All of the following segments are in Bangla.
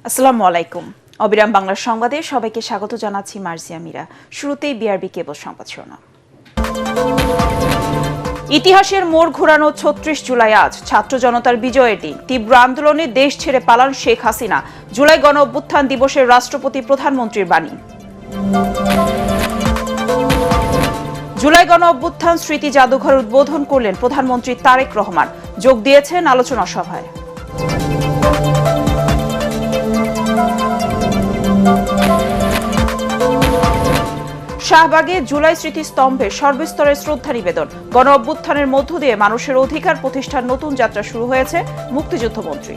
আসসালামু আলাইকুম। অবিরাম বাংলা সংবাদে সবাইকে স্বাগত জানাচ্ছি মার্জিয়া মীরা। শুরুতেই বিআরবি কেবল সংবাদ শিরোনাম। ইতিহাসের মোড় ঘোরানো ৩৬ জুলাই আজ ছাত্র জনতার বিজয়ের দিন। তীব্র আন্দোলনে দেশ ছেড়ে পালান শেখ হাসিনা। জুলাই গণ অভ্যুত্থান দিবসে রাষ্ট্রপতি প্রধানমন্ত্রীর বাণী। জুলাই গণ অভ্যুত্থান স্মৃতি জাদুঘর উদ্বোধন করলেন প্রধানমন্ত্রী তারেক রহমান। যোগ দিয়েছেন আলোচনা সভায়। শাহবাগে জুলাই স্মৃতিস্তম্ভে সর্বস্তরের শ্রদ্ধা নিবেদন। গণ অভ্যুত্থানের মধ্য দিয়ে মানুষের অধিকার প্রতিষ্ঠার নতুন যাত্রা শুরু হয়েছে, মুক্তিযুদ্ধমন্ত্রী।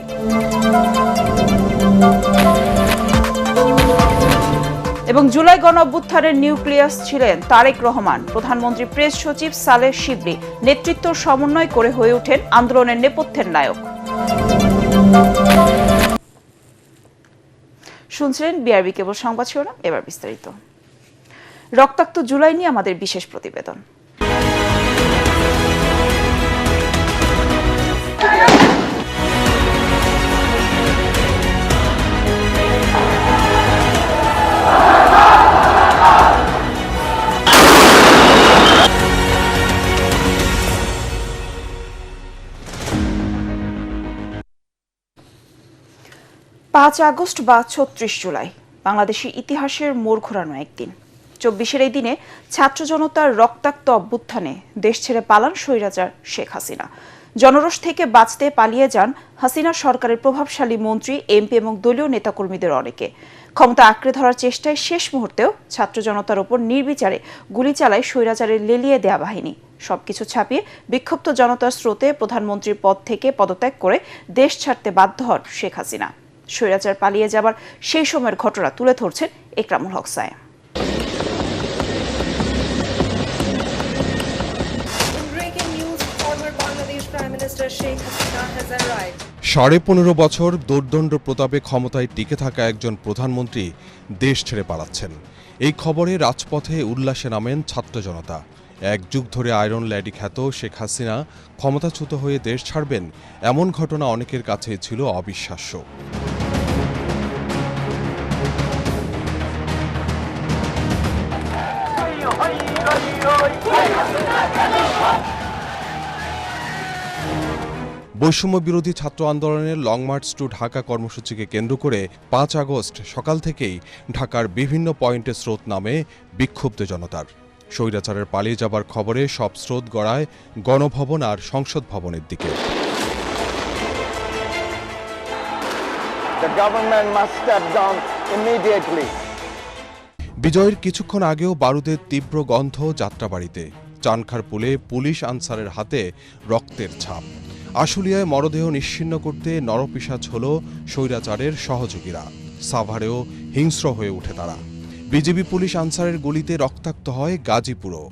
এবং জুলাই গণ অভ্যুত্থানের নিউক্লিয়াস ছিলেন তারেক রহমান। প্রধানমন্ত্রী প্রেস সচিব সালেহ শিবলি নেতৃত্ব সমন্বয় করে হয়ে ওঠেন আন্দোলনের নেপথ্যের নায়ক। শুনছিলেন বিআরবি কেবল সংবাদ শিরোনাম, এবার বিস্তারিত। রক্তাক্ত জুলাই নিয়ে আমাদের বিশেষ প্রতিবেদন। ৫ আগস্ট বা ৩৬ জুলাই বাংলাদেশের ইতিহাসের মোড় ঘোরানো একদিন। ২৪-এর এই দিনে ছাত্র জনতার রক্তাক্ত অভ্যুত্থানে দেশ ছেড়ে পালান স্বৈরাচার শেখ হাসিনা। জনরোষ থেকে বাঁচতে পালিয়ে যান হাসিনা সরকারের প্রভাবশালী মন্ত্রী, এমপি এবং দলীয় নেতাকর্মীদের অনেকে। ক্ষমতা আঁকড়ে ধরার চেষ্টায় শেষ মুহূর্তেও ছাত্র জনতার ওপর নির্বিচারে গুলি চালায় স্বৈরাচারের লেলিয়ে দেয়া বাহিনী। সবকিছু ছাপিয়ে বিক্ষুব্ধ জনতার স্রোতে প্রধানমন্ত্রীর পদ থেকে পদত্যাগ করে দেশ ছাড়তে বাধ্য হন শেখ হাসিনা। স্বৈরাচার পালিয়ে যাবার সেই সময়ের ঘটনা তুলে ধরছেন একরামুল হক সায়েম। ১৫.৫ বছর দোর্দণ্ড প্রতাপে ক্ষমতায় টিকে থাকা একজন প্রধানমন্ত্রী দেশ ছেড়ে পালাচ্ছেন। এই খবরে রাজপথে উল্লাসে নামেন ছাত্র জনতা। এক যুগ ধরে আয়রন লেডি খ্যাত শেখ হাসিনা ক্ষমতাচ্যুত হয়ে দেশ ছাড়বেন, এমন ঘটনা অনেকের কাছে ছিল অবিশ্বাস্য। বৈষম্য বিরোধী ছাত্র আন্দোলনের লং মার্চ টু ঢাকা কর্মসূচিকে কেন্দ্র করে ৫ আগস্ট সকাল থেকেই ঢাকার বিভিন্ন পয়েন্টে স্রোত নামে বিক্ষুব্ধ জনতার। স্বৈরাচারের পালিয়ে যাবার খবরে সব স্রোত গড়ায় গণভবন আর সংসদ ভবনের দিকে। বিজয়ের কিছুক্ষণ আগেও বারুদের তীব্র গন্ধ যাত্রাবাড়িতে। চানখারপুলে পুলিশ আনসারের হাতে রক্তের ছাপ। আশুলিয়ায় মরদেহ নিশ্চিহ্ন করতে নরপিশাচ হল স্বৈরাচারের সহযোগীরা। সাভারেও হিংস্র হয়ে ওঠে তারা। বিজিবি পুলিশ আনসারের গুলিতে রক্তাক্ত হয় গাজীপুরও।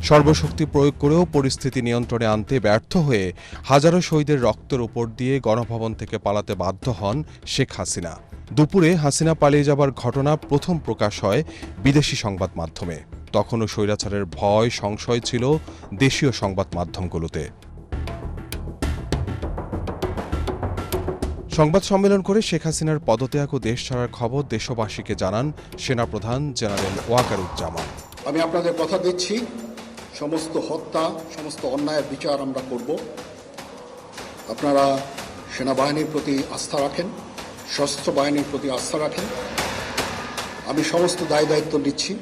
সর্বশক্তি প্রয়োগ করেও পরিস্থিতি নিয়ন্ত্রণে আনতে ব্যর্থ হয়ে হাজারো শহীদের রক্তের উপর দিয়ে গণভবন থেকে পালাতে বাধ্য হন শেখ হাসিনা। দুপুরে হাসিনা পালিয়ে যাবার ঘটনা প্রথম প্রকাশ হয় বিদেশি সংবাদ মাধ্যমে। তখনও স্বৈরাচারের ভয় সংশয় ছিল দেশীয় সংবাদ মাধ্যমগুলোতে। সংবাদ সম্মেলন করে শেখ হাসিনার পদত্যাগ ও দেশ ছাড়ার খবর দেশবাসীকে জানান সেনাপ্রধান জেনারেল ওয়াকারুজ্জামান। আমি আপনাদের কথা দিচ্ছি, সমস্ত হত্যা, সমস্ত অন্যায়ের বিচার আমরা করব। আপনারা সেনাবাহিনীর প্রতি আস্থা রাখেন, সশস্ত্র বাহিনীর প্রতি আস্থা রাখেন। আমি সমস্ত দায় দায়িত্ব নিচ্ছি।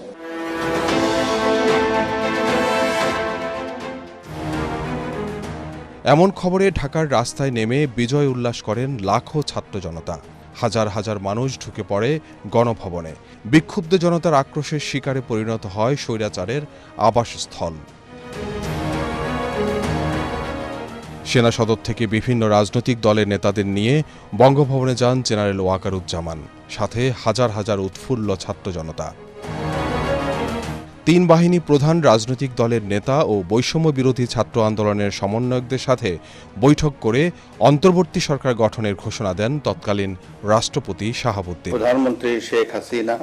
এমন খবরে ঢাকার রাস্তায় নেমে বিজয় উল্লাস করেন লাখো ছাত্র জনতা। হাজার হাজার মানুষ ঢুকে পড়ে গণভবনে। বিক্ষুব্ধ জনতার আক্রোশের শিকারে পরিণত হয় স্বৈরাচারের আবাসস্থল। সেনা সদর থেকে বিভিন্ন রাজনৈতিক দলের নেতাদের নিয়ে বঙ্গভবনে যান জেনারেল ওয়াকারুজ্জামান, সাথে হাজার হাজার উৎফুল্ল ছাত্র জনতা। ৩ বাহিনী প্রধান, রাজনৈতিক দলের নেতা ও বৈষম্য বিরোধী ছাত্র আন্দোলনের সমন্বয়কদের সাথে বৈঠক করে অন্তর্বর্তী সরকার গঠনের ঘোষণা দেন তৎকালীন রাষ্ট্রপতি শাহাবুদ্দিন। প্রধানমন্ত্রী শেখ হাসিনা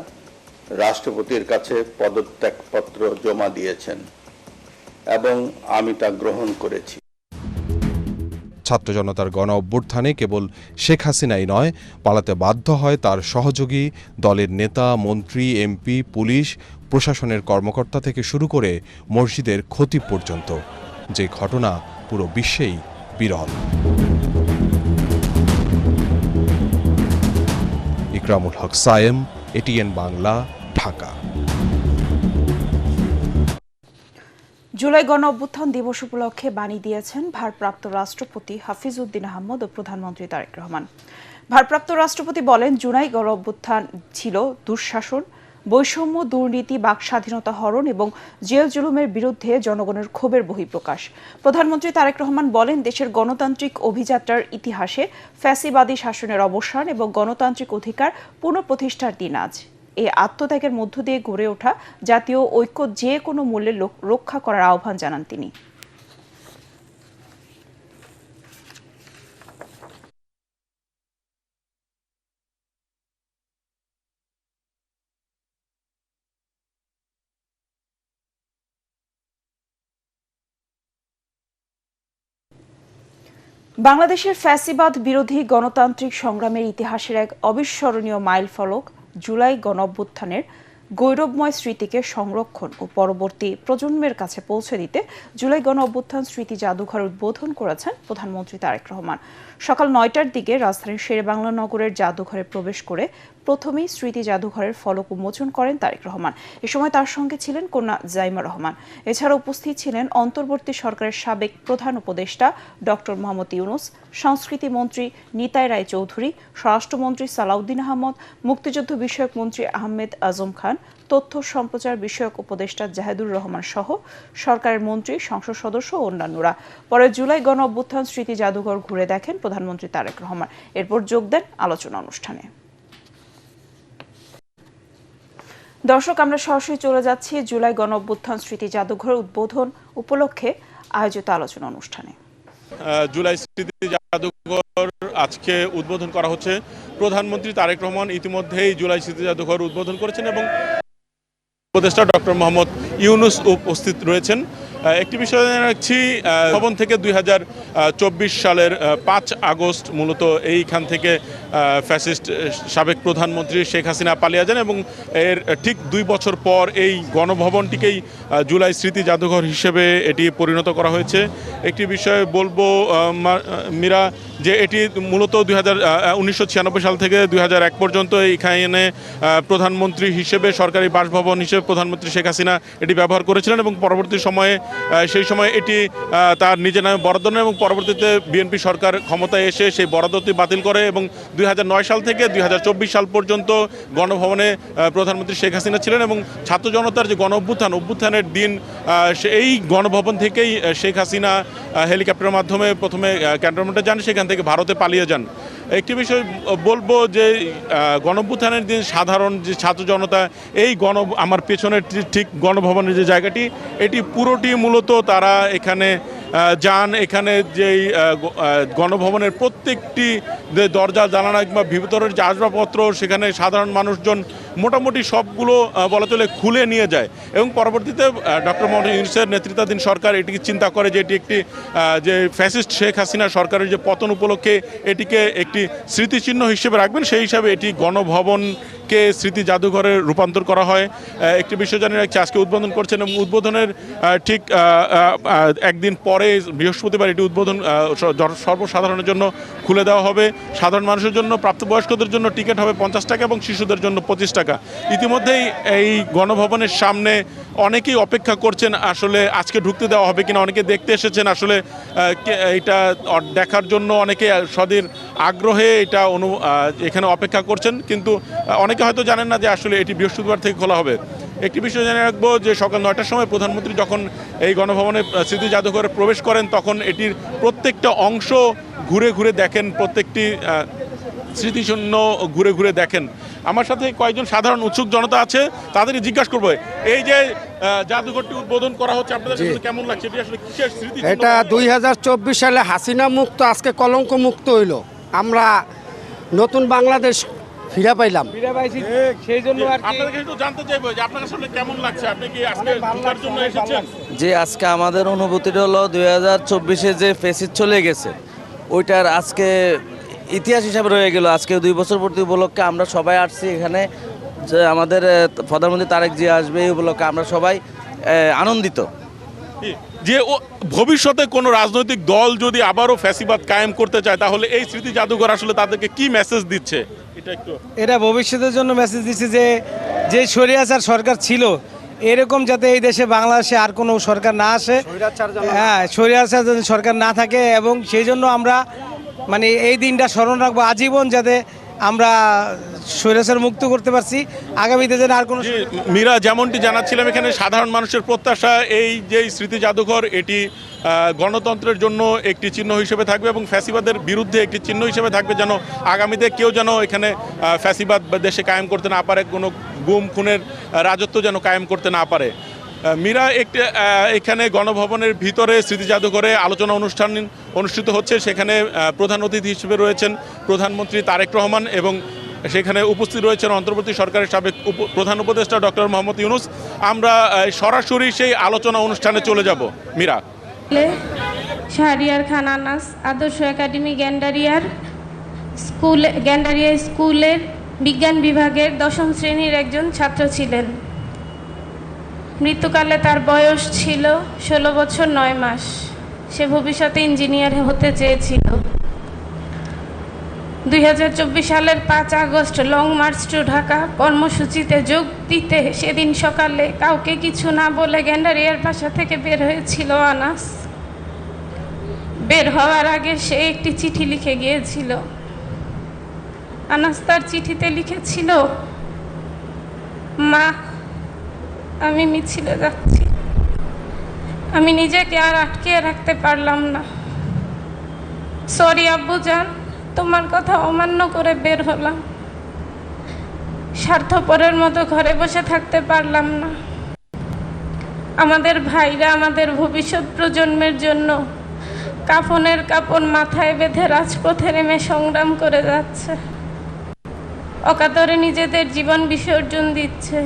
রাষ্ট্রপতির কাছে পদত্যাগপত্র জমা দিয়েছেন এবং আমি তা গ্রহণ করেছি। ছাত্র জনতার গণ অভ্যুত্থানে কেবল শেখ হাসিনাই নয়, পালাতে বাধ্য হয় তার সহযোগী, দলের নেতা, মন্ত্রী, এমপি, পুলিশ, প্রশাসনের কর্মকর্তা থেকে শুরু করে মসজিদের খতিব পর্যন্ত, যে ঘটনা পুরো বিশ্বেই বিরল। ইকরামুল হক সায়েম, এটিএন বাংলা, ঢাকা। জুলাই গণ অভ্যুত্থান দিবস উপলক্ষে বাণী দিয়েছেন ভারপ্রাপ্ত রাষ্ট্রপতি হাফিজ উদ্দিন আহমদ ও প্রধানমন্ত্রী তারেক রহমান। ভারপ্রাপ্ত রাষ্ট্রপতি বলেন, জুলাই গণ অভ্যুত্থান ছিল দুঃশাসন, বৈষম্য, দুর্নীতি, বাকস্বাধীনতা হরণ এবং জেল জুলুমের বিরুদ্ধে জনগণের ক্ষোভের বহিঃপ্রকাশ। প্রধানমন্ত্রী তারেক রহমান বলেন, দেশের গণতান্ত্রিক অভিযাত্রার ইতিহাসে ফ্যাসিবাদী শাসনের অবসান এবং গণতান্ত্রিক অধিকার পুনঃপ্রতিষ্ঠার দিন আজ। এই আত্মত্যাগের মধ্য দিয়ে গড়ে ওঠা জাতীয় ঐক্য যে কোনো মূল্যে রক্ষা করার আহ্বান জানান তিনি। বাংলাদেশের ফ্যাসিবাদ বিরোধী গণতান্ত্রিক সংগ্রামের ইতিহাসের এক অবিস্মরণীয় মাইলফলক জুলাই গণঅভ্যুত্থানের গৌরবময় স্মৃতিকে সংরক্ষণ ও পরবর্তী প্রজন্মের কাছে পৌঁছে দিতে জুলাই গণঅভ্যুত্থান স্মৃতি জাদুঘর উদ্বোধন করেছেন প্রধানমন্ত্রী তারেক রহমান। সকাল 9টার দিকে রাজধানীর শেরেবাংলা নগরের জাদুঘরে প্রবেশ করে প্রথমেই স্মৃতি জাদুঘরের ফলক উন্মোচন করেন তারেক রহমান। এ সময় তার সঙ্গে ছিলেন কন্যা জাইমা রহমান। এছাড়া উপস্থিত ছিলেন অন্তর্বর্তী সরকারের সাবেক প্রধান উপদেষ্টা ডক্টর মোহাম্মদ ইউনুস, সংস্কৃতি মন্ত্রী নিতাই রায় চৌধুরী, স্বরাষ্ট্রমন্ত্রী সালাউদ্দিন আহমদ, মুক্তিযুদ্ধ বিষয়ক মন্ত্রী আহমেদ আজম খান, তথ্য সম্প্রচার বিষয়ক উপদেষ্টা জাহেদুর রহমান সহ সরকারের মন্ত্রী, সংসদ সদস্য ও অন্যান্যরা। পরে জুলাই গণ অভ্যুত্থান স্মৃতি জাদুঘর ঘুরে দেখেন প্রধানমন্ত্রী তারেক রহমান। এরপর যোগ দেন আলোচনা অনুষ্ঠানে। দর্শক, আমরা সরাসরি চলে যাচ্ছি জুলাই গণ অভ্যুত্থান স্মৃতি জাদুঘর উদ্বোধন উপলক্ষে আয়োজিত আলোচনা অনুষ্ঠানে। জুলাই স্মৃতি জাদুঘর আজকে উদ্বোধন করা হচ্ছে। প্রধানমন্ত্রী তারেক রহমান ইতিমধ্যেই জুলাই স্মৃতি জাদুঘর উদ্বোধন করেছেন এবং উপদেষ্টা ডক্টর মোহাম্মদ ইউনুস উপস্থিত রয়েছেন। একটি বিষয় রাখছি, ভবন থেকে 2024 সালের 5 আগস্ট মূলত এইখান থেকে ফ্যাসিস্ট সাবেক প্রধানমন্ত্রী শেখ হাসিনা পালিয়ে যান এবং এর ঠিক 2 বছর পর এই গণভবনটিকেই জুলাই স্মৃতি জাদুঘর হিসেবে এটি পরিণত করা হয়েছে। একটি বিষয় বলবো মীরা, যে এটি মূলত 1996 সাল থেকে 2001 পর্যন্ত এইখানে প্রধানমন্ত্রী হিসেবে, সরকারি বাসভবন হিসেবে প্রধানমন্ত্রী শেখ হাসিনা এটি ব্যবহার করেছিলেন এবং পরবর্তী সময়ে সেই সময় এটি তার নিজের নামে বরাদ্দ নেয় এবং পরবর্তীতে বিএনপি সরকার ক্ষমতায় এসে সেই বরাদ্দটি বাতিল করে এবং 2009 সাল থেকে 2024 সাল পর্যন্ত গণভবনে প্রধানমন্ত্রী শেখ হাসিনা ছিলেন এবং ছাত্র জনতার যে অভ্যুত্থানের দিন এই গণভবন থেকেই শেখ হাসিনা হেলিকপ্টারের মাধ্যমে প্রথমে ক্যান্টনমেন্টে যান, সেখান থেকে ভারতে পালিয়ে যান। একটি বিষয় বলবো যে গণঅভ্যুত্থানের দিন সাধারণ যে ছাত্র জনতা এই আমার পেছনের ঠিক গণভবনের যে জায়গাটি, এটি পুরোটি মূলত তারা এখানে যান। এখানে যেই গণভবনের প্রত্যেকটি যে দরজা জানালা কিংবা ভিতরের যে আসবাবপত্র, সেখানে সাধারণ মানুষজন মোটামুটি সবগুলো বলা চলে খুলে নিয়ে যায় এবং পরবর্তীতে ডক্টর মোহাম্মদ ইউনূসের নেতৃত্বাধীন সরকার এটিকে চিন্তা করে যে এটি একটি যে ফ্যাসিস্ট শেখ হাসিনা সরকারের যে পতন উপলক্ষে এটিকে একটি স্মৃতিচিহ্ন হিসেবে রাখবেন, সেই হিসাবে এটি গণভবনকে স্মৃতি জাদুঘরে রূপান্তর করা হয়। একটি বিষয় জানিয়ে রাখছি, আজকে উদ্বোধন করছেন এবং উদ্বোধনের ঠিক একদিন পরে বৃহস্পতিবার এটি উদ্বোধন সর্বসাধারণের জন্য খুলে দেওয়া হবে। সাধারণ মানুষের জন্য, প্রাপ্তবয়স্কদের জন্য টিকিট হবে 50 টাকা এবং শিশুদের জন্য 25 টাকা। ইতিমধ্যেই এই গণভবনের সামনে অনেকেই অপেক্ষা করছেন আসলে আজকে ঢুকতে দেওয়া হবে কিনা, অনেকে দেখতে এসেছেন আসলে এটা দেখার জন্য, অনেকে সদীর আগ্রহে এটা এখানে অপেক্ষা করছেন, কিন্তু অনেকে হয়তো জানেন না যে আসলে এটি বৃহস্পতিবার থেকে খোলা হবে। একটি বিষয় জেনে রাখবো যে সকাল 9টার সময় প্রধানমন্ত্রী যখন এই গণভবনে স্মৃতি জাদুঘরে প্রবেশ করেন, তখন এটির প্রত্যেকটা অংশ ঘুরে ঘুরে দেখেন, প্রত্যেকটি স্মৃতিশূন্য ঘুরে ঘুরে দেখেন। আমার সাথে কয়েকজন সাধারণ উৎসুক জনতা আছে, তাদেরকে জিজ্ঞাসা করবো এই যে জাদুঘরটি উদ্বোধন করা হচ্ছে, আপনাদের কাছে কেমন লাগছে? এটি আসলে কিসের স্মৃতি? এটা 2024 সালে হাসিনা মুক্ত, আজকে কলঙ্ক মুক্ত হইল। আমরা নতুন বাংলাদেশ ফিরে পাইলাম। সেই জন্য আপনাদের কাছে জানতে চাইবো যে আপনার আসলে কেমন লাগছে, আপনি কি আজকে ঢোকার জন্য এসেছেন? যে আজকে আমাদের অনুভূতিটা হলো 2024-এ যে ফেসিস চলে গেছে, ওইটার আজকে ইতিহাস হিসাবে রয়ে গেল। আজকে 2 বছর পূর্তি উপলক্ষে আমরা সবাই আসছি এখানে, যে আমাদের প্রধানমন্ত্রী তারেক জিয়া আসবে এই উপলক্ষে আমরা সবাই আনন্দিত। যে ভবিষ্যতে কোনো রাজনৈতিক দল যদি আবারও ফ্যাসিবাদ কায়েম করতে চায় তাহলে এই স্মৃতি জাদুঘর আসলে তাদেরকে কি মেসেজ দিচ্ছে এটা একটু। এটা ভবিষ্যতের জন্য মেসেজ দিচ্ছে যে স্বৈরাচার সরকার ছিল এরকম যাতে এই দেশে বাংলাদেশে আর কোনো সরকার না আসে, হ্যাঁ স্বৈরাচার যাতে সরকার না থাকে, এবং সেই জন্য আমরা মানে এই দিনটা স্মরণ রাখবো আজীবন, যাতে আমরা স্বৈরাচার মুক্ত করতে পারছি, আগামীতে যেন আর কোনো। মীরা যেমনটি জানাচ্ছিলাম, এখানে সাধারণ মানুষের প্রত্যাশা এই যে স্মৃতি জাদুঘর এটি গণতন্ত্রের জন্য একটি চিহ্ন হিসেবে থাকবে এবং ফ্যাসিবাদের বিরুদ্ধে একটি চিহ্ন হিসেবে থাকবে, যেন আগামীতে কেউ যেন এখানে ফ্যাসিবাদ দেশে কায়েম করতে না পারে, কোনো গুম খুনের রাজত্ব যেন কায়েম করতে না পারে। মীরা এখানে গণভবনের ভিতরে স্মৃতি জাদুঘরে আলোচনা অনুষ্ঠান অনুষ্ঠিত হচ্ছে। সেখানে প্রধান অতিথি হিসেবে রয়েছেন প্রধানমন্ত্রী তারেক রহমান এবং সেখানে উপস্থিত রয়েছেন অন্তর্বর্তী সরকারের সাবেক প্রধান উপদেষ্টা ডক্টর মোহাম্মদ ইউনূস। আমরা সরাসরি সেই আলোচনা অনুষ্ঠানে চলে যাব। মীরা। শাহরিয়ার খান আনাস আদর্শ একাডেমি গ্যান্ডারিয়া স্কুলের বিজ্ঞান বিভাগের 10ম শ্রেণীর একজন ছাত্র ছিলেন। মৃত্যুকালে তার বয়স ছিল 16 বছর 9 মাস। সে ভবিষ্যতে ইঞ্জিনিয়ার হতে চেয়েছিল। 2024 সালের 5 August long march to Dhaka কর্মসূচিতে যোগ দিতে সেদিন সকালে কাউকে কিছু না বলে গ্যান্ডারিয়ার বাসা থেকে বের হয়েছিল আনাস। বের হওয়ার আগে সে একটি চিঠি লিখে গিয়েছিল। আনাস তার চিঠিতে লিখেছিল, মা আমি মিছিলে যাচ্ছি, আমি নিজেকে আর আটকে রাখতে পারলাম না, সরি আব্বুজান, তোমার কথা অমান্য করে বের হলাম, স্বার্থপরের মতো ঘরে বসে থাকতে পারলাম না। আমাদের ভাইরা আমাদের ভবিষ্যৎ প্রজন্মের জন্য কাফনের কাপড় মাথায় বেঁধে রাজপথে নেমে সংগ্রাম করে যাচ্ছে, অকাতরে নিজেদের জীবন বিসর্জন দিচ্ছে।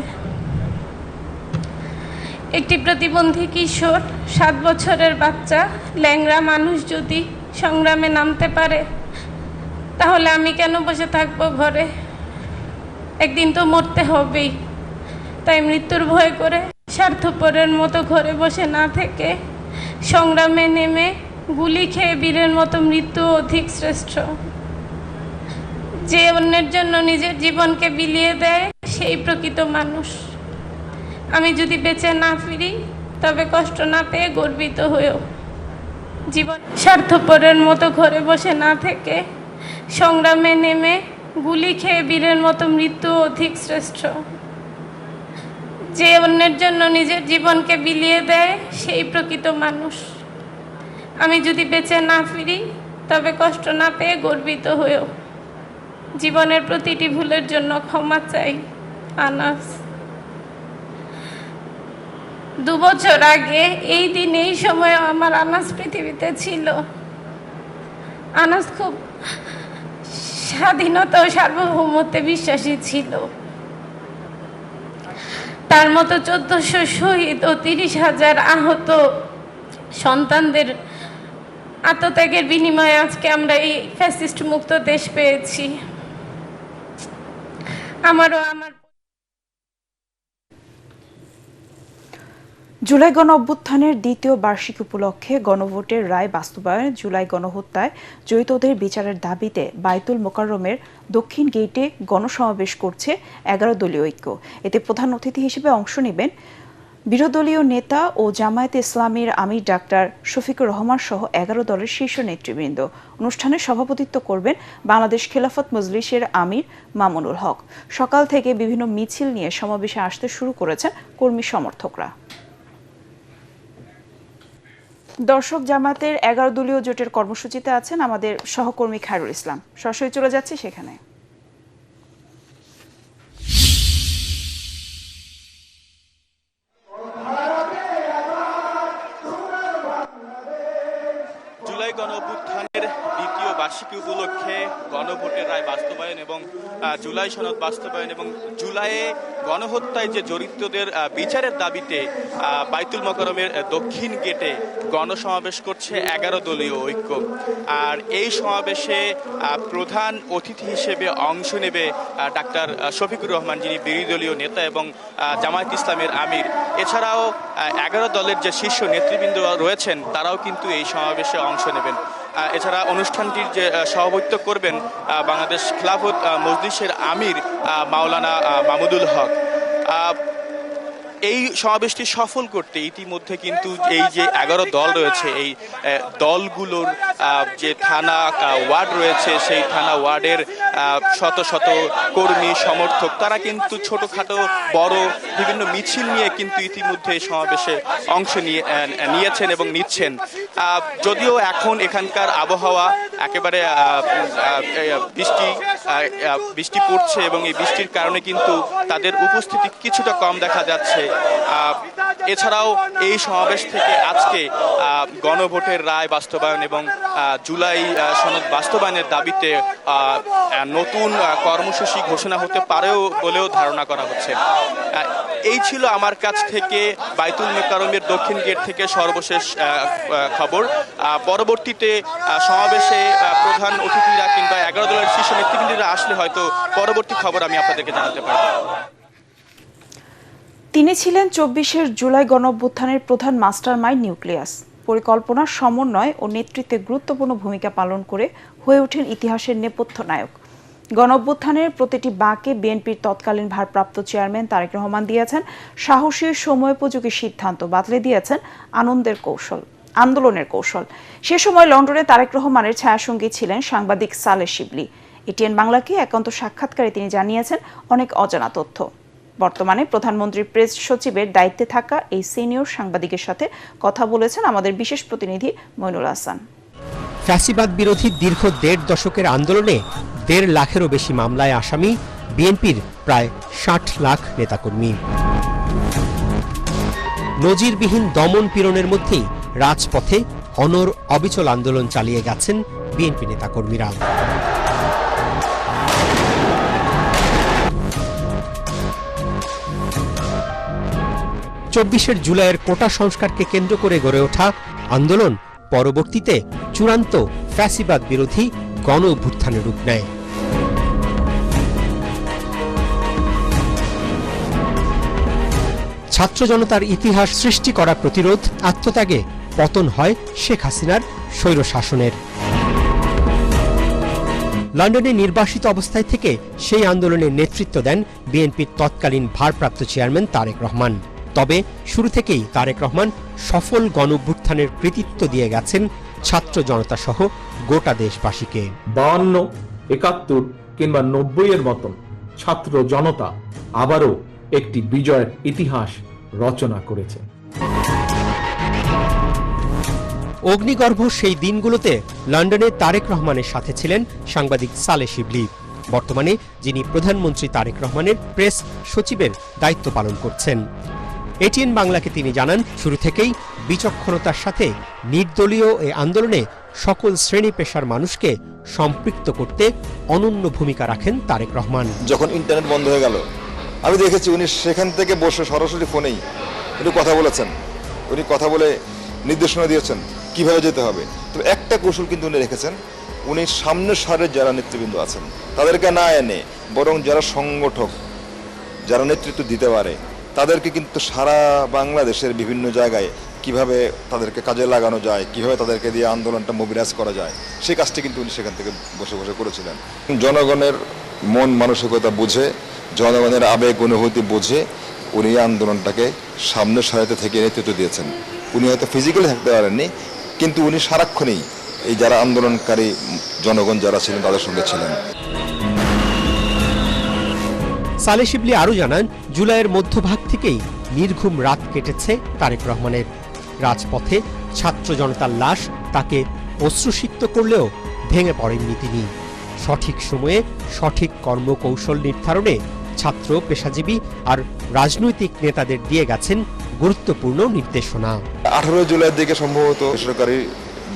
একটি প্রতিবন্ধী কিশোর 7 বছরের বাচ্চা ল্যাংড়া মানুষ যদি সংগ্রামে নামতে পারে, তাহলে আমি কেন বসে থাকবো ঘরে? একদিন তো মরতে হবেই। তাই মৃত্যুর ভয় করে স্বার্থপরের মতো ঘরে বসে না থেকে সংগ্রামে নেমে গুলি খেয়ে বীরের মতো মৃত্যু অধিক শ্রেষ্ঠ। যে অন্যের জন্য নিজের জীবনকে বিলিয়ে দেয় সেই প্রকৃত মানুষ। আমি যদি বেঁচে না ফিরি তবে কষ্ট না পেয়ে গর্বিত হয়েও জীবন স্বার্থপরের মতো ঘরে বসে না থেকে সংগ্রামে নেমে গুলি খেয়ে বীরের মতো মৃত্যু অধিক শ্রেষ্ঠ। যে অন্যের জন্য নিজের জীবনকে বিলিয়ে দেয় সেই প্রকৃত মানুষ। আমি যদি বেঁচে না ফিরি তবে কষ্ট না পেয়ে গর্বিত হয়েও জীবনের প্রতিটি ভুলের জন্য ক্ষমা চাই। আনাস। 2 বছর আগে এই দিন এই সময় আমার আনাস পৃথিবীতে ছিল। আনাস খুব স্বাধীনতা ও সার্বভৌমত্বে বিশ্বাসী ছিল। তার মতো 1400 শহীদ ও 30,000 আহত সন্তানদের আত্মত্যাগের বিনিময়ে আজকে আমরা এই ফ্যাসিস্ট মুক্ত দেশ পেয়েছি। জুলাই গণ অভ্যুত্থানের 2য় বার্ষিকী উপলক্ষে গণভোটের রায় বাস্তবায়ন, জুলাই গণহত্যায় জড়িতদের বিচারের দাবিতে বায়তুল মোকাররমের দক্ষিণ গেইটে গণসমাবেশ করছে 11 দলীয় ঐক্য। এতে প্রধান অতিথি হিসেবে অংশ নেবেন বিরোধীদলীয় নেতা ও জামায়াতে ইসলামীর আমির ডাক্তার শফিকুর রহমান সহ 11 দলের শীর্ষ নেতৃবৃন্দ। অনুষ্ঠানে সভাপতিত্ব করবেন বাংলাদেশ খেলাফত মজলিসের আমির মামুনুল হক। সকাল থেকে বিভিন্ন মিছিল নিয়ে সমাবেশে আসতে শুরু করেছেন কর্মী সমর্থকরা। দর্শক, জামায়াতের 11 দলীয় জোটের কর্মসূচিতে আছেন আমাদের সহকর্মী খায়রুল ইসলাম। সরাসরি চলে যাচ্ছে সেখানে। জুলাই গণঅভ্যুত্থানের 2য় বার্ষিকী উপলক্ষে গণভোটের রায় বাস্তবায়ন এবং জুলাই সনদ বাস্তবায়ন এবং জুলাইয়ে গণহত্যায় যে জড়িতদের বিচারের দাবিতে বাইতুল মোকাররমের দক্ষিণ গেটে গণসমাবেশ করছে 11 দলীয় ঐক্য। আর এই সমাবেশে প্রধান অতিথি হিসেবে অংশ নেবে ডাক্তার শফিকুর রহমান, যিনি বিরোধী দলীয় নেতা এবং জামায়াত ইসলামের আমির। এছাড়াও 11 দলের যে শীর্ষ নেতৃবৃন্দ রয়েছেন তারাও কিন্তু এই সমাবেশে অংশ নেবেন। এছাড়া অনুষ্ঠানটির যে সভাপতিত্ব করবেন বাংলাদেশ খিলাফত মজলিসের আমির মাওলানা মামুদুল হক। এই সমাবেশটি সফল করতে ইতিমধ্যে কিন্তু এই যে 11 দল রয়েছে, এই দলগুলোর যে থানা ওয়ার্ড রয়েছে, সেই থানা ওয়ার্ডের শত শত কর্মী সমর্থক তারা কিন্তু ছোটখাটো বড় বিভিন্ন মিছিল নিয়ে কিন্তু ইতিমধ্যে সমাবেশে অংশ নিয়েছেন এবং নিচ্ছেন। যদিও এখন এখানকার আবহাওয়া একেবারে বৃষ্টি পড়ছে এবং এই বৃষ্টির কারণে কিন্তু তাদের উপস্থিতি কিছুটা কম দেখা যাচ্ছে। এছাড়াও এই সমাবেশ থেকে আজকে গণভোটের রায় বাস্তবায়ন এবং জুলাই সনদ বাস্তবায়নের দাবিতে নতুন কর্মসূচি ঘোষণা হতে পারেও বলেও ধারণা করা হচ্ছে। এই ছিল আমার কাছ থেকে বাইতুল মোকাররমের দক্ষিণ গেট থেকে সর্বশেষ খবর। পরবর্তীতে সমাবেশে প্রধান অতিথিরা কিংবা 11 দলের শীর্ষ নেতৃবৃন্দরা আসলে হয়তো পরবর্তী খবর আমি আপনাদেরকে জানাতে পারব। তিনি ছিলেন 24 জুলাই গণঅভ্যুত্থানের প্রধান মাস্টার মাইন্ড নিউক্লিয়াস। পরিকল্পনা, সমন্বয় ও নেতৃত্বে গুরুত্বপূর্ণ ভূমিকা পালন করে হয়ে ওঠেন ইতিহাসের নেপথ্য নায়ক। গণঅভ্যুত্থানের প্রতিটি বাঁকে বিএনপির তৎকালীন ভারপ্রাপ্ত চেয়ারম্যান তারেক রহমান দিয়েছেন সাহসী, সময়োপযোগী সিদ্ধান্ত, বাতলে দিয়েছেন আন্দোলনের কৌশল। সে সময় লন্ডনে তারেক রহমানের ছায়াসঙ্গী ছিলেন সাংবাদিক সালেহ শিবলি। এটিএন বাংলাকে একান্ত সাক্ষাৎকারে তিনি জানিয়েছেন অনেক অজানা তথ্য। বর্তমানে প্রধানমন্ত্রীর প্রেস সচিবের দায়িত্বে থাকা এই সিনিয়র সাংবাদিকের সাথে কথা বলেছেন আমাদের বিশেষ প্রতিনিধি মইনুল হাসান। ফ্যাসিবাদ বিরোধী দীর্ঘ 1.5 দশকের আন্দোলনে 1.5 লাখেরও বেশি মামলায় আসামি বিএনপির প্রায় 60 লাখ নেতাকর্মী। নজিরবিহীন দমন পীড়নের মধ্যেই রাজপথে অবিচল আন্দোলন চালিয়ে গেছেন বিএনপি নেতাকর্মীরা। 24 জুলাইয়ের কোটা সংস্কারকে কেন্দ্র করে গড়ে ওঠা আন্দোলন পরবর্তীতে চূড়ান্ত ফ্যাসিবাদ বিরোধী গণ অভ্যুত্থানের রূপ নেয়। ছাত্র জনতার ইতিহাস সৃষ্টি করা প্রতিরোধ, আত্মত্যাগে পতন হয় শেখ হাসিনার স্বৈর শাসনের। লন্ডনে নির্বাসিত অবস্থায় থেকে সেই আন্দোলনের নেতৃত্ব দেন বিএনপির তৎকালীন ভারপ্রাপ্ত চেয়ারম্যান তারেক রহমান। তবে শুরু থেকেই তারেক রহমান সফল গণঅভ্যুত্থানের কৃতিত্ব দিয়ে গেছেন ছাত্র জনতা সহ গোটা দেশবাসীকে। 52, 71 কিংবা 90 এর মতন ছাত্র জনতা আবারও একটি বিজয়ের ইতিহাস রচনা করেছে। অগ্নিগর্ভ সেই দিনগুলোতে লন্ডনে তারেক রহমানের সাথে ছিলেন সাংবাদিক সালেহ শিবলি। বর্তমানে যিনি প্রধানমন্ত্রী তারেক রহমানের প্রেস সচিবের দায়িত্ব পালন করছেন। এটিএন বাংলাকে তিনি জানান, শুরু থেকেই বিচক্ষণতার সাথে নির্দলীয় এই আন্দোলনে সকল শ্রেণী পেশার মানুষকে সম্পৃক্ত করতে অনন্য ভূমিকা রাখেন তারেক রহমান। যখন ইন্টারনেট বন্ধ হয়ে গেল, আমি দেখেছি উনি সেখান থেকে বসে সরাসরি ফোনেই উনি কথা বলেছেন, উনি কথা বলে নির্দেশনা দিয়েছেন কিভাবে যেতে হবে। তো একটা কৌশল কিন্তু উনি রেখেছেন, উনি সামনের সারের যারা নেতৃবৃন্দ আছেন তাদেরকে না এনে বরং যারা সংগঠক, যারা নেতৃত্ব দিতে পারে তাদেরকে কিন্তু সারা বাংলাদেশের বিভিন্ন জায়গায় কিভাবে তাদেরকে কাজে লাগানো যায়, কিভাবে তাদেরকে দিয়ে আন্দোলনটা মোবিলাইজ করা যায়, সেই কাজটি কিন্তু উনি সেখান থেকে বসে বসে করেছিলেন। জনগণের মন মানসিকতা বুঝে, জনগণের আবেগ অনুভূতি বুঝে উনি আন্দোলনটাকে সামনের সারিতে থেকে নেতৃত্ব দিয়েছেন। উনি হয়তো ফিজিক্যালি থাকতে পারেননি, কিন্তু উনি সারাক্ষণেই এই যারা আন্দোলনকারী জনগণ যারা ছিলেন তাদের সঙ্গে ছিলেন। সালেহ শিবলি আরও জানান, জুলাইয়ের মধ্যভাগ থেকেই নির্ঘুম রাত কেটেছে তারেক রহমানের। রাজপথে ছাত্র জনতার লাশ তাকে অশ্রুসিক্ত করলেও ভেঙে পড়েননি তিনি। সঠিক সময়ে সঠিক কর্মকৌশল নির্ধারণে ছাত্র, পেশাজীবী আর রাজনৈতিক নেতাদের দিয়ে গেছেন গুরুত্বপূর্ণ নির্দেশনা। 18 জুলাইয়ের দিকে সম্ভবত বেসরকারি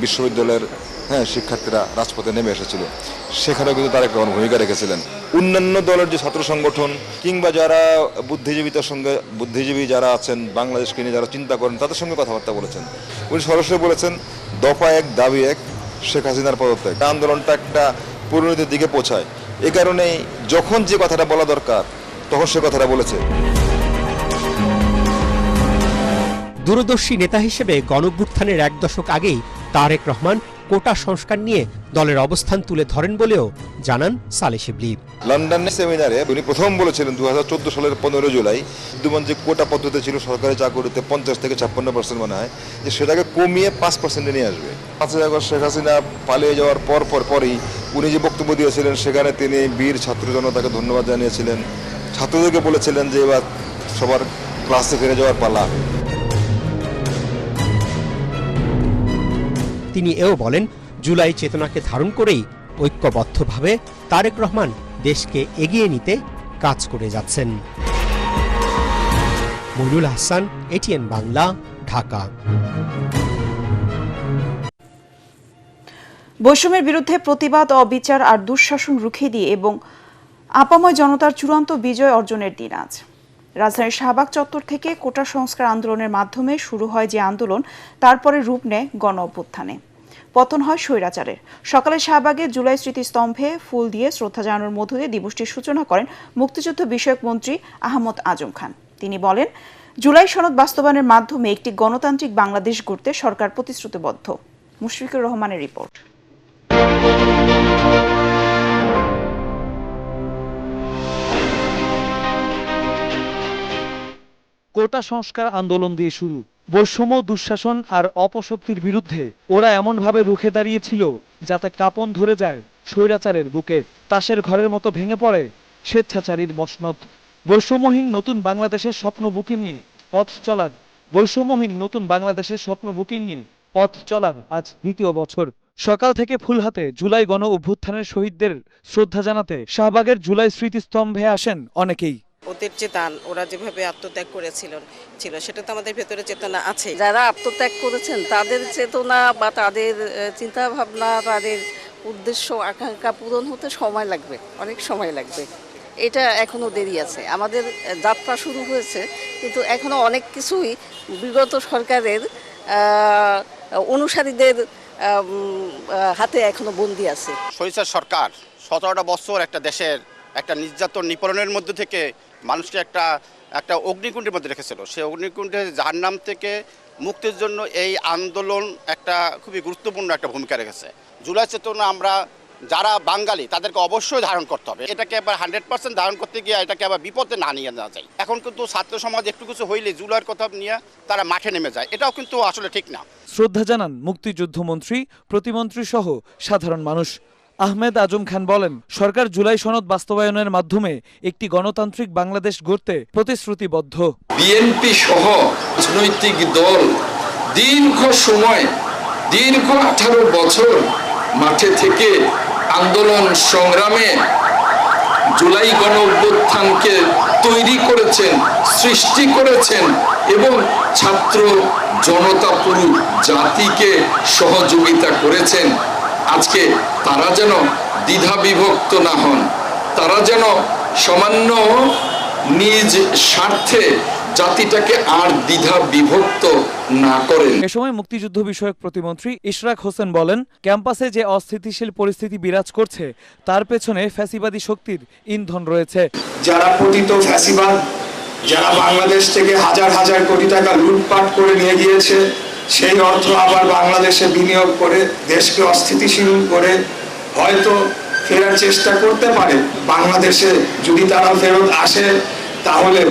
বিশ্ববিদ্যালয়ের হ্যাঁ, শিক্ষার্থীরা রাজপথে নেমে এসেছিল, সেখানেও কিন্তু তারেক রহমান ভূমিকা রেখেছিলেন। অন্যান্য দলের যে ছাত্র সংগঠন কিংবা যারা বুদ্ধিজীবী যারা আছেন, বাংলাদেশকে নিয়ে যারা চিন্তা করেন, তাদের সঙ্গে কথাবার্তা বলেছেন। উনি সরাসরি বলেছেন দফা 1 দাবি 1 শেখ হাসিনার পদত্যাগ। আন্দোলনটা একটা পরিণতির দিকে পৌঁছায়। এ কারণেই যখন যে কথাটা বলা দরকার তখন সে কথাটা বলেছে। দূরদর্শী নেতা হিসেবে গণঅভ্যুত্থানের 1 দশক আগেই তারেক রহমান কোটা সংস্কার নিয়ে দলের অবস্থান তুলে ধরেন বলেও জানান সালেহ শিবলি। লন্ডনের সেমিনারে উনি প্রথম বলেছিলেন 2014 সালের 15 জুলাই বিদ্যমান যে কোটা পদ্ধতি ছিল সরকারি চাকরিতে 50 থেকে 56% মনে হয়, যে সেটাকে কমিয়ে 5% নিয়ে আসবে। 5 আগস্ট শেখ হাসিনা পালিয়ে যাওয়ার পরই উনি যে বক্তব্য দিয়েছিলেন সেখানে তিনি বীর ছাত্র জনতাকে ধন্যবাদ জানিয়েছিলেন, ছাত্রদেরকে বলেছিলেন যে এবার সবার ক্লাসে ফিরে যাওয়ার পালা। তিনি এও বলেন জুলাই চেতনাকে ধারণ করেই ঐক্যবদ্ধভাবে তারেক রহমান দেশকে এগিয়ে নিতে কাজ করে যাচ্ছেন। মইনুল হাসান, এটিএন বাংলা, ঢাকা। বৈষম্যের বিরুদ্ধে প্রতিবাদ, অবিচার আর দুঃশাসন রুখে দিয়ে এবং আপাময় জনতার চূড়ান্ত বিজয় অর্জনের দিন আজ। রাজধানীর শাহবাগ চত্বর থেকে কোটা সংস্কার আন্দোলনের মাধ্যমে শুরু হয় যে আন্দোলন, তারপরে রূপ নেয় গণ অভ্যুত্থানে। পতন হয় স্বৈরাচারের। সকালে শাহবাগে জুলাই স্মৃতিস্তম্ভে ফুল দিয়ে শ্রদ্ধা জানানোর মধ্য দিয়ে দিবসটির সূচনা করেন মুক্তিযুদ্ধ বিষয়ক মন্ত্রী আহমদ আজম খান। তিনি বলেন, জুলাই সনদ বাস্তবায়নের মাধ্যমে একটি গণতান্ত্রিক বাংলাদেশ গড়তে সরকার প্রতিশ্রুতিবদ্ধ। মুশফিকুর রহমানের রিপোর্ট। কোটা সংস্কার আন্দোলন দিয়ে শুরু। বৈষম্য, দুঃশাসন আর অপশক্তির বিরুদ্ধে ওরা এমনভাবে রুখে দাঁড়িয়েছিল যাতে কাঁপন ধরে যায় স্বৈরাচারের বুকে। তাসের ঘরের মতো ভেঙে পড়ে স্বেচ্ছাচারীর মসনদ। বৈষম্যহীন নতুন বাংলাদেশের স্বপ্ন বুকে নিয়ে পথ চলার আজ 2য় বছর। সকাল থেকে ফুল হাতে জুলাই গণ অভ্যুত্থানের শহীদদের শ্রদ্ধা জানাতে শাহবাগের জুলাই স্মৃতিস্তম্ভে আসেন অনেকেই। ওদের যে দান, ওরা যেভাবে আত্মত্যাগ ছিল সেটা তো আমাদের ভেতরে চেতনা আছে। যারা আত্মত্যাগ করেছেন তাদের চেতনা বা তাদের চিন্তা ভাবনা, তাদের উদ্দেশ্য আকাঙ্ক্ষা পূরণ হতে সময় লাগবে, অনেক সময় লাগবে। এটা এখনো দেরি আছে। আমাদের যাত্রা শুরু হয়েছে, কিন্তু এখনো অনেক কিছুই বিগত সরকারের অনুসারীদের হাতে এখনো বন্দী আছে। স্বৈরাচার সরকার 17টা বছর একটা দেশের একটা নির্যাতন নিপীড়নের মধ্যে থেকে মানুষকে একটা অগ্নিকুণ্ডের মধ্যে রেখেছিল। সেই অগ্নিকুণ্ডের জাহান্নাম থেকে মুক্তির জন্য এই আন্দোলন একটা খুবই গুরুত্বপূর্ণ একটা ভূমিকা রেখেছে। জুলাই চেতনা আমরা যারা বাঙালি তাদেরকে অবশ্যই ধারণ করতে হবে। এটাকে আবার 100% ধারণ করতে গিয়ে এটাকে আবার বিপদে না নিয়ে যাওয়া যায়। এখন কিন্তু ছাত্র সমাজ একটু কিছু হইলে জুলাইয়ের কথা নিয়ে তারা মাঠে নেমে যায়, এটাও কিন্তু আসলে ঠিক না। শ্রদ্ধা জানান মুক্তিযুদ্ধ মন্ত্রী, প্রতিমন্ত্রী সহ সাধারণ মানুষ। আহমেদ আজম খান বলেন, সরকার জুলাই সনদ বাস্তবায়নের মাধ্যমে একটি গণতান্ত্রিক বাংলাদেশ গড়তে প্রতিশ্রুতিবদ্ধ। বিএনপি সহ রাজনৈতিক দল দীর্ঘ 18 বছর মাঠে থেকে আন্দোলন সংগ্রামে জুলাই গণ অভ্যুত্থানকে তৈরি করেছেন, সৃষ্টি করেছেন এবং ছাত্র জনতা পুরো জাতিকে সহযোগিতা করেছেন। আজকে তারা যেন দ্বিধা বিভক্ত না হন, তারা যেন সামান্য নিজ স্বার্থে জাতিটাকে আর দ্বিধা বিভক্ত না করেন। এ সময় মুক্তিযুদ্ধ বিষয়ক প্রতিমন্ত্রী ইশরাক হোসেন বলেন, ক্যাম্পাসে যে অস্থিতিশীল পরিস্থিতি বিরাজ করছে তার পেছনে ফ্যাসিবাদী শক্তির ইন্ধন রয়েছে। যারা পতিত ফ্যাসিবাদ, যারা বাংলাদেশ থেকে হাজার হাজার কোটি টাকা লুটপাট করে নিয়ে গিয়েছে, সেই অর্থ আবার বাংলাদেশে বিনিয়োগ করে দেশকে অস্থিতিশীল করে হয়তো ফেরার চেষ্টা করতে পারে। বাংলাদেশে যদি তারা ফেরত আসে, তাহলে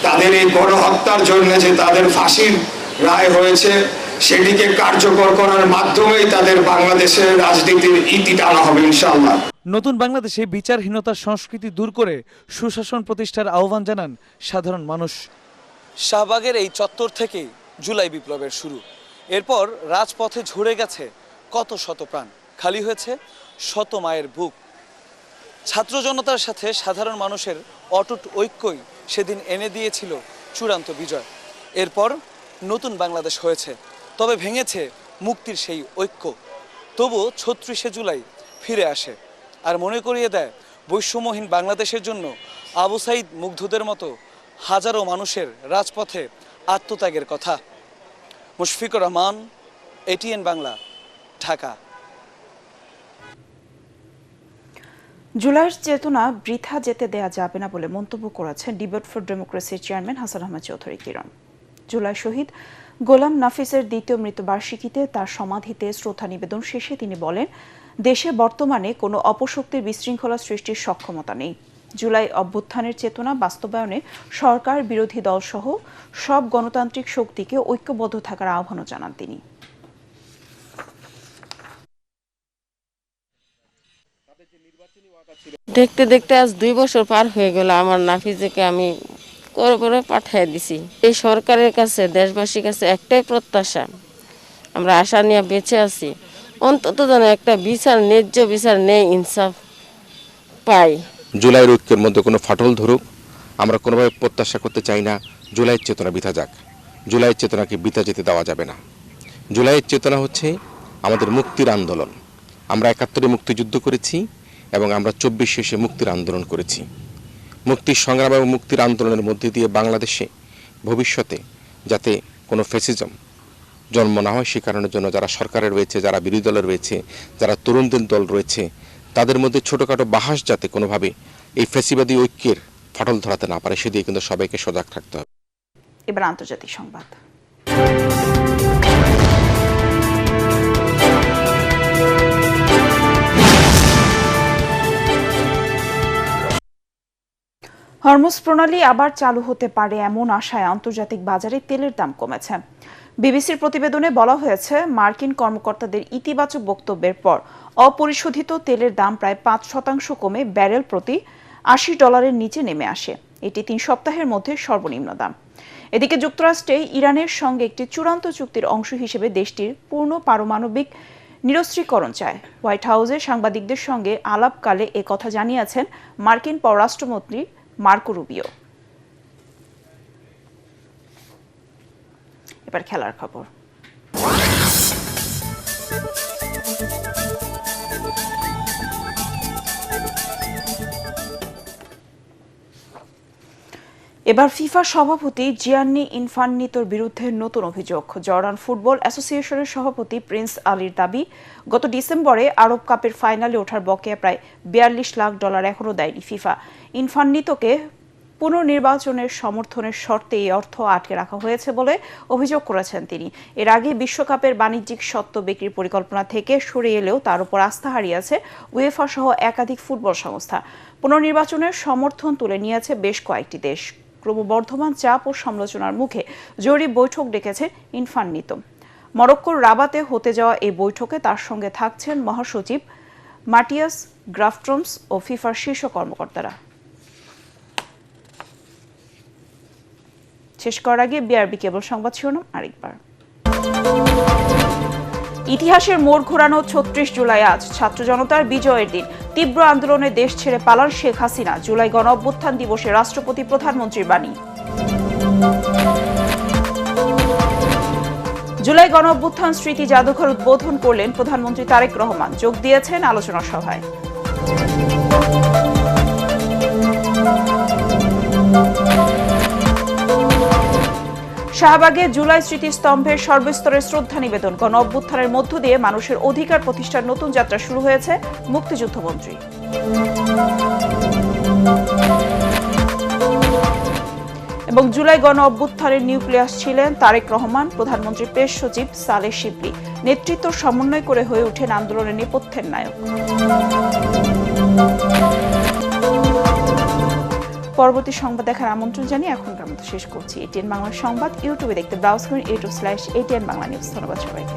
তাদের এই গণহত্যার জন্য যে তাদের ফাঁসির রায় হয়েছে সেটিকে কার্যকর করার মাধ্যমেই তাদের বাংলাদেশের রাজনীতির ইতি টানা হবে ইনশাআল্লাহ। নতুন বাংলাদেশে বিচারহীনতার সংস্কৃতি দূর করে সুশাসন প্রতিষ্ঠার আহ্বান জানান সাধারণ মানুষ। শাহবাগের এই চত্বর থেকে জুলাই বিপ্লবের শুরু। এরপর রাজপথে ঝরে গেছে কত শত প্রাণ, খালি হয়েছে শত মায়ের বুক। ছাত্র জনতার সাথে সাধারণ মানুষের অটুট ঐক্যই সেদিন এনে দিয়েছিল চূড়ান্ত বিজয়। এরপর নতুন বাংলাদেশ হয়েছে, তবে ভেঙেছে মুক্তির সেই ঐক্য। তবুও ৩৬শে জুলাই ফিরে আসে আর মনে করিয়ে দেয় বৈষম্যহীন বাংলাদেশের জন্য আবু সাইদ মুগ্ধদের মতো হাজারো মানুষের রাজপথে আত্মত্যাগের কথা। মুশফিকুর রহমান, এটিএন বাংলা, ঢাকা। জুলাইয়ের চেতনা বৃথা যেতে দেয়া যাবে না বলে মন্তব্য করেছেন ডিবেট ফর ডেমোক্রেসির চেয়ারম্যান হাসান আহমেদ চৌধুরী কিরণ। জুলাই শহীদ গোলাম নাফিসের দ্বিতীয় মৃত্যুবার্ষিকীতে তার সমাধিতে শ্রদ্ধা নিবেদন শেষে তিনি বলেন, দেশে বর্তমানে কোনো অপশক্তির বিশৃঙ্খলা সৃষ্টির সক্ষমতা নেই। জুলাই অভ্যুত্থানের চেতনা বাস্তবায়নে সরকার, বিরোধী দলসহ সব গণতান্ত্রিক শক্তিকে ঐক্যবদ্ধ থাকার আহ্বানও জানান তিনি। দেখতে দেখতে আজ 2 বছর পার হয়ে গেল। আমার নাফিজকে আমি করে পাঠিয়ে দিছি। এই সরকারের কাছে, দেশবাসীর কাছে একটাই প্রত্যাশা, আমরা আশা নিয়ে বেঁচে আছি, অন্তত যেন একটা বিচার, ন্যায্য বিচার, ন্যায় ইনসাফ পাই। জুলাইয়ের ঐক্যের মধ্যে কোনো ফাটল ধরুক আমরা কোনোভাবে প্রত্যাশা করতে চাই না। জুলাইয়ের চেতনা বৃথা যাক, জুলাইয়ের চেতনাকে বৃথা যেতে দেওয়া যাবে না। জুলাইয়ের চেতনা হচ্ছে আমাদের মুক্তির আন্দোলন। আমরা ৭১-এ মুক্তিযুদ্ধ করেছি এবং আমরা ২৪ শেষে মুক্তির আন্দোলন করেছি। মুক্তির সংগ্রাম এবং মুক্তির আন্দোলনের মধ্যে দিয়ে বাংলাদেশে ভবিষ্যতে যাতে কোনো ফ্যাসিজম জন্ম না হয়, সে কারণের জন্য যারা সরকারে রয়েছে, যারা বিরোধী দলে রয়েছে, যারা তরুণদের দল রয়েছে, তাদের মধ্যে ছোটোখাটো বাহাস যাতে কোনোভাবে এই ফ্যাসিবাদী ঐক্যের ফাটল ধরাতে না পারে, সেদিকে কিন্তু সবাইকে সজাগ থাকতে হবে। এবার আন্তর্জাতিক সংবাদ। হরমুজ প্রণালী আবার চালু হতে পারে এমন আশায় আন্তর্জাতিক বাজারে তেলের দাম কমেছে। বিবিসির প্রতিবেদনে বলা হয়েছে, মার্কিন কর্মকর্তাদের ইতিবাচক বক্তব্যের পর অপরিশোধিত তেলের দাম প্রায় ৫% কমে ব্যারেল প্রতি $৮০ নিচে নেমে আসে। এটি ৩ সপ্তাহের মধ্যে সর্বনিম্ন দাম। এদিকে যুক্তরাষ্ট্রে ইরানের সঙ্গে একটি চূড়ান্ত চুক্তির অংশ হিসেবে দেশটির পূর্ণ পারমাণবিক নিরস্ত্রীকরণ চায়। হোয়াইট হাউসে সাংবাদিকদের সঙ্গে আলাপকালে একথা জানিয়েছেন মার্কিন পররাষ্ট্রমন্ত্রী মার্কো রুবিও। এবার খেলার খবর। এবার ফিফা সভাপতি জিয়ান্নি ইনফান্তিনোর বিরুদ্ধে নতুন অভিযোগ। জর্ডান ফুটবল অ্যাসোসিয়েশনের সভাপতি প্রিন্স আলীর দাবি, গত ডিসেম্বরে আরব কাপের ফাইনালে ওঠার বকেয়া প্রায় $৪২ লাখ এখনও দেয়নি ফিফা। ইনফান্তিনোকে পুনর্নির্বাচনের সমর্থনের শর্তে এই অর্থ আটকে রাখা হয়েছে বলে অভিযোগ করেছেন তিনি। এর আগে বিশ্বকাপের বাণিজ্যিক স্বত্ব বিক্রির পরিকল্পনা থেকে সরে এলেও তার উপর আস্থা হারিয়েছে উয়েফা সহ একাধিক ফুটবল সংস্থা। পুনর্নির্বাচনের সমর্থন তুলে নিয়েছে বেশ কয়েকটি দেশ। ক্রমবর্ধমান চাপ ও সমালোচনার মুখে জরুরি বৈঠক ডেকেছে ইনফান্তিনো। মরক্কোর রাবাতে হতে যাওয়া এই বৈঠকে তার সঙ্গে থাকছেন মহাসচিব মাটিয়াস গ্রাফট্রমস ও ফিফার শীর্ষ কর্মকর্তারা। শেষ করার আগে বিআরবি কেবল সংবাদ শিরোনাম আরেকবার। ইতিহাসের মোড় ঘোরানো ৩৬ জুলাই আজ, ছাত্র জনতার বিজয়ের দিন। তীব্র আন্দোলনে দেশ ছেড়ে পালান শেখ হাসিনা। জুলাই গণ অভ্যুত্থান দিবসে রাষ্ট্রপতি প্রধানমন্ত্রীর বাণী। জুলাই গণ অভ্যুত্থান স্মৃতি জাদুঘর উদ্বোধন করলেন প্রধানমন্ত্রী তারেক রহমান। যোগ দিয়েছেন আলোচনা সভায়। শাহবাগে জুলাই স্মৃতিস্তম্ভের সর্বস্তরের শ্রদ্ধা নিবেদন। গণ অভ্যুত্থানের মধ্য দিয়ে মানুষের অধিকার প্রতিষ্ঠার নতুন যাত্রা শুরু হয়েছে, মুক্তিযুদ্ধমন্ত্রী। এবং জুলাই গণ অভ্যুত্থানের নিউক্লিয়াস ছিলেন তারেক রহমান। প্রধানমন্ত্রীর প্রেস সচিব সালেহ শিবলি নেতৃত্ব সমন্বয় করে হয়ে ওঠেন আন্দোলনের নেপথ্যের নায়ক। পরবর্তী সংবাদ দেখার আমন্ত্রণ জানিয়ে এখনকার মতো শেষ করছি। এটিএন বাংলা সংবাদ ইউটিউবে দেখতে ব্রাউজ করুন youtube/ATN বাংলা নিউজ। ধন্যবাদ সবাইকে।